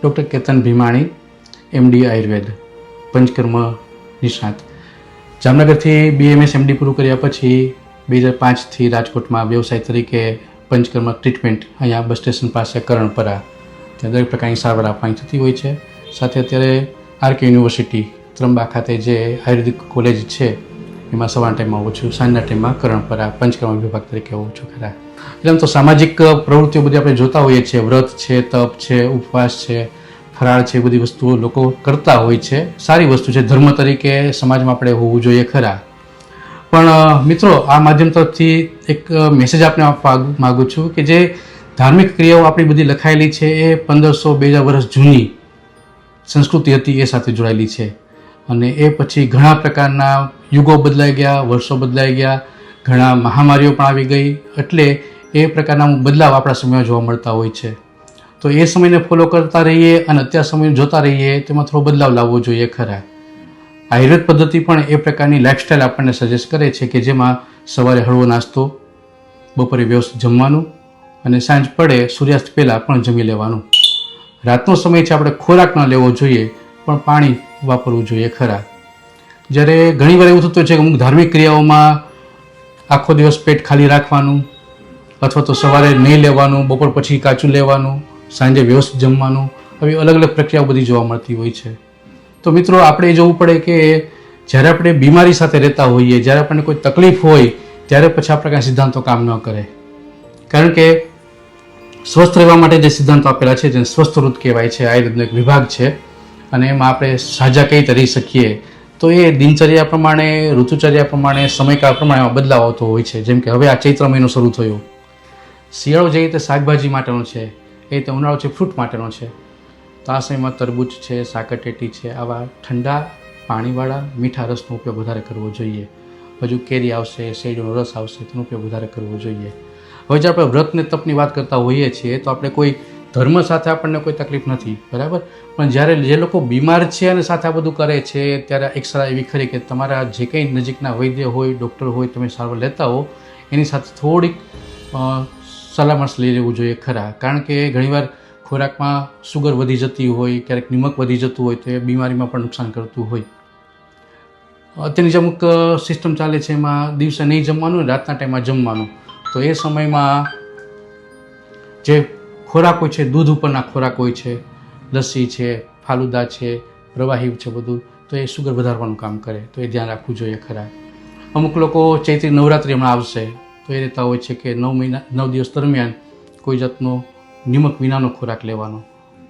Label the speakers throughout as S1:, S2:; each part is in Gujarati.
S1: ડૉક્ટર કેતન ભીમાણી, MD આયુર્વેદ, પંચકર્મ નિષ્ણાત. જામનગરથી BMS MD પૂરું કર્યા પછી 2005થી રાજકોટમાં વ્યવસાય તરીકે પંચકર્મ ટ્રીટમેન્ટ અહીંયા બસ સ્ટેશન પાસે કરણપરા ત્યાં દરેક પ્રકારની સારવાર આપવાની થતી હોય છે. સાથે અત્યારે RK યુનિવર્સિટી ત્રંબા ખાતે જે આયુર્વેદિક કોલેજ છે એમાં સવારના ટાઈમમાં આવું છું, સાંજના ટાઈમમાં કરણપરા પંચકર્મ વિભાગ તરીકે આવું છું ખરા. એટલે આમ તો સામાજિક પ્રવૃત્તિઓ બધી આપણે જોતા હોઈએ છીએ, વ્રત છે, તપ છે, ઉપવાસ છે, ફરાળ છે, બધી વસ્તુઓ લોકો કરતા હોય છે. સારી વસ્તુ છે, ધર્મ તરીકે સમાજમાં આપણે હોવું જોઈએ ખરા. પણ મિત્રો, આ માધ્યમ તરફથી એક મેસેજ આપને આપવા માગું છું કે જે ધાર્મિક ક્રિયાઓ આપણી બધી લખાયેલી છે એ 1500-2000 વર્ષ જૂની સંસ્કૃતિ હતી એ સાથે જોડાયેલી છે. અને એ પછી ઘણા પ્રકારના યુગો બદલાઈ ગયા, વર્ષો બદલાઈ ગયા, ઘણા મહામારીઓ પણ આવી ગઈ, એટલે એ પ્રકારના બદલાવ આપણા સમયમાં જોવા મળતા હોય છે. તો એ સમયને ફોલો કરતા રહીએ અને અત્યાર સમયને જોતા રહીએ, તેમાં થોડો બદલાવ લાવવો જોઈએ ખરા. આયુર્વેદ પદ્ધતિ પણ એ પ્રકારની લાઇફસ્ટાઈલ આપણને સજેસ્ટ કરે છે કે જેમાં સવારે હળવો નાસ્તો, બપોરે વ્યવસ્થિત જમવાનું અને સાંજ પડે સૂર્યાસ્ત પહેલાં પણ જમી લેવાનું. રાતનો સમય છે આપણે ખોરાક ન લેવો જોઈએ, પણ પાણી વાપરવું જોઈએ ખરા. જ્યારે ઘણીવાર એવું થતું છે કે અમુક ધાર્મિક ક્રિયાઓમાં આખો દિવસ પેટ ખાલી રાખવાનું, અથવા તો સવારે નહીં લેવાનું, બપોર પછી કાચું લેવાનું, સાંજે વ્યવસ્થિત જમવાનું, આવી અલગ અલગ પ્રક્રિયાઓ બધી જોવા મળતી હોય છે. તો મિત્રો, આપણે જોવું પડે કે જ્યારે આપણે બીમારી સાથે રહેતા હોઈએ, જ્યારે આપણને કોઈ તકલીફ હોય, ત્યારે પછી આ પ્રકારના સિદ્ધાંતો કામ ન કરે. કારણ કે સ્વસ્થ રહેવા માટે જે સિદ્ધાંતો આપેલા છે જેને સ્વસ્થ ઋત કહેવાય છે, આયુર્વેદનો એક વિભાગ છે, અને એમાં આપણે સાજા કઈ રીતે રહી શકીએ, તો એ દિનચર્યા પ્રમાણે, ઋતુચર્યા પ્રમાણે, સમયકાળ પ્રમાણે બદલાવ આવતો હોય છે. જેમ કે હવે આ ચૈત્ર મહિનો શરૂ થયો, શિયાળો જે રીતે શાકભાજી માટેનો છે એ રીતે ઉનાળો છે ફ્રૂટ માટેનો છે. તો આ સમયમાં તરબૂચ છે, સાકરટેટી છે, આવા ઠંડા પાણીવાળા મીઠા રસનો ઉપયોગ વધારે કરવો જોઈએ. હજુ કેરી આવશે, શેરડીનો રસ આવશે, તેનો ઉપયોગ વધારે કરવો જોઈએ. હવે જો આપણે વ્રત ને તપની વાત કરતા હોઈએ છીએ તો આપણે કોઈ ધર્મ સાથે આપણને કોઈ તકલીફ નથી, બરાબર, પણ જ્યારે જે લોકો બીમાર છે અને સાથે આ બધું કરે છે ત્યારે એક સલાહ એવી ખરી કે તમારા જે કંઈ નજીકના વૈદ્ય હોય, ડૉક્ટર હોય, તમે સારવાર લેતા હો એની સાથે થોડીક સલામત લઈ લેવું જોઈએ ખરા. કારણ કે ઘણીવાર ખોરાકમાં સુગર વધી જતી હોય, ક્યારેક નિમક વધી જતું હોય તો એ બીમારીમાં પણ નુકસાન કરતું હોય. અત્યારની જે અમુક સિસ્ટમ ચાલે છે એમાં દિવસે નહીં જમવાનું, રાતના ટાઈમમાં જમવાનું. તો એ સમયમાં જે ખોરાક હોય છે, દૂધ ઉપરના ખોરાક હોય છે, લસ્સી છે, ફાલુદા છે, પ્રવાહી છે, બધું, તો એ સુગર વધારવાનું કામ કરે. તો એ ધ્યાન રાખવું જોઈએ ખરા. અમુક લોકો ચૈત્રી નવરાત્રિ હમણાં આવશે તો એ રહેતા હોય છે કે 9 દિવસ દરમિયાન કોઈ જાતનો નિમક વિનાનો ખોરાક લેવાનો.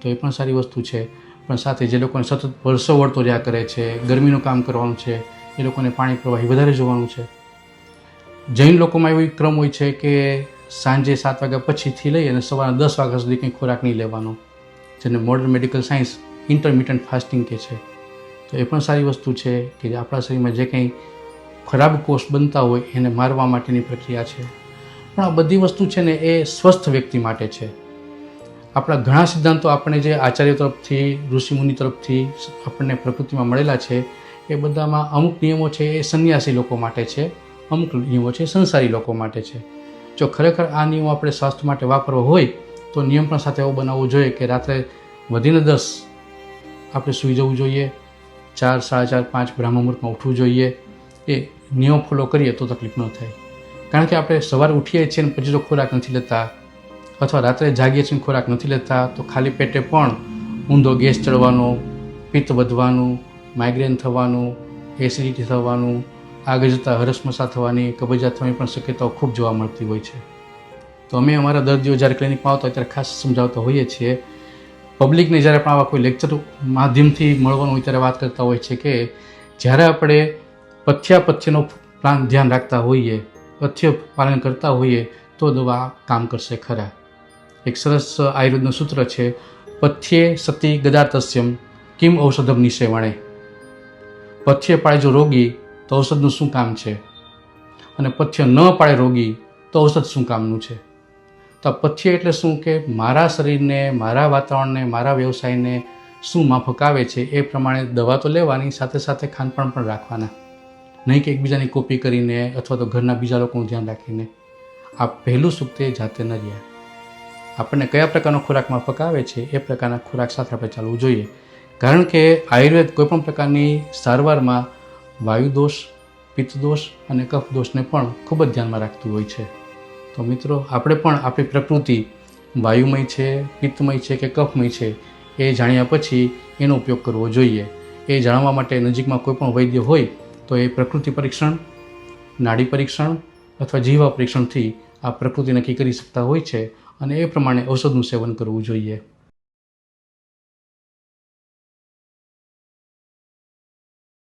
S1: તો એ પણ સારી વસ્તુ છે. પણ સાથે જે લોકોને સતત વરસો વળતો રહ્યા કરે છે, ગરમીનું કામ કરવાનું છે, એ લોકોને પાણી પ્રવાહી વધારે જોવાનું છે. જૈન લોકોમાં એવો ક્રમ હોય છે કે સાંજે 7 વાગ્યા પછીથી લઈ અને સવારના 10 વાગ્યા સુધી કંઈ ખોરાક નહીં લેવાનો, જેને modern medical science intermittent fasting કહે છે. તો એ પણ સારી વસ્તુ છે કે આપણા શરીરમાં જે કંઈ ખરાબ કોષ બનતા હોય એને મારવા માટેની પ્રક્રિયા છે. પણ આ બધી વસ્તુ છે ને એ સ્વસ્થ વ્યક્તિ માટે છે. આપણા ઘણા સિદ્ધાંતો આપણને જે આચાર્ય તરફથી, ઋષિમુનિ તરફથી આપણને પ્રકૃતિમાં મળેલા છે એ બધામાં અમુક નિયમો છે એ સંન્યાસી લોકો માટે છે, અમુક નિયમો છે સંસારી લોકો માટે છે. જો ખરેખર આ નિયમો આપણે સ્વાસ્થ્ય માટે વાપરવો હોય તો નિયમ પણ સાથે એવો બનાવવો જોઈએ કે રાત્રે વધીને 10 આપણે સૂઈ જવું જોઈએ, 4, 4:30, 5 બ્રહ્મ મુહૂર્તમાં ઉઠવું જોઈએ. એ નિયમ ફોલો કરીએ તો તકલીફ ન થાય. કારણ કે આપણે સવારે ઉઠીએ છીએ અને પછી જો ખોરાક નથી લેતા, અથવા રાત્રે જાગીએ છીએ ખોરાક નથી લેતા, તો ખાલી પેટે પણ ઊંધો ગેસ ચડવાનો, પિત્ત વધવાનું, માઇગ્રેન થવાનું, એસિડિટી થવાનું, આગળ જતાં હરસમસા થવાની, કબજિયાત થવાની પણ શક્યતાઓ ખૂબ જોવા મળતી હોય છે. તો અમે અમારા દર્દીઓ જ્યારે ક્લિનિકમાં આવતા હોય ત્યારે ખાસ સમજાવતા હોઈએ છીએ. પબ્લિકને જ્યારે પણ આવા કોઈ લેક્ચર માધ્યમથી મળવાનું હોય ત્યારે વાત કરતા હોય છે કે જ્યારે આપણે પથ્યનો ધ્યાન રાખતા હોઈએ, પથ્ય પાલન કરતા હોઈએ તો દવા કામ કરશે ખરા. એક સરસ આયુર્વેદનું સૂત્ર છે, પથ્યે સતી ગદાતસ્યમ કિમ ઔષધમ નિષેવણે. પથ્ય પાળે જો રોગી તો ઔષધનું શું કામ છે, અને પથ્ય ન પાળે રોગી તો ઔષધ શું કામનું છે. તો આ પથ્ય એટલે શું કે મારા શરીરને, મારા વાતાવરણને, મારા વ્યવસાયને શું માફક આવે છે એ પ્રમાણે દવા તો લેવાની, સાથે સાથે ખાનપાન પણ રાખવાના. નહીં કે એકબીજાની કોપી કરીને અથવા તો ઘરના બીજા લોકોનું ધ્યાન રાખીને. આ પહેલું સૂક્ત જાતે ન રહ્યા. આપણને કયા પ્રકારનો ખોરાક માફક આવે છે એ પ્રકારના ખોરાક સાથે આપણે ચાલવું જોઈએ. કારણ કે આયુર્વેદ કોઈપણ પ્રકારની સારવારમાં વાયુદોષ, પિત્તદોષ અને કફદોષને પણ ખૂબ જ ધ્યાનમાં રાખતું હોય છે. તો મિત્રો, આપણે પણ આપણી પ્રકૃતિ વાયુમય છે, પિત્તમય છે કે કફમય છે એ જાણ્યા પછી એનો ઉપયોગ કરવો જોઈએ. એ જાણવા માટે નજીકમાં કોઈ પણ વૈદ્ય હોય તો એ પ્રકૃતિ પરીક્ષણ, નાડી પરીક્ષણ અથવા જીવા પરીક્ષણથી આ પ્રકૃતિ નક્કી કરી શકતા હોય છે અને એ પ્રમાણે ઔષધનું સેવન કરવું જોઈએ.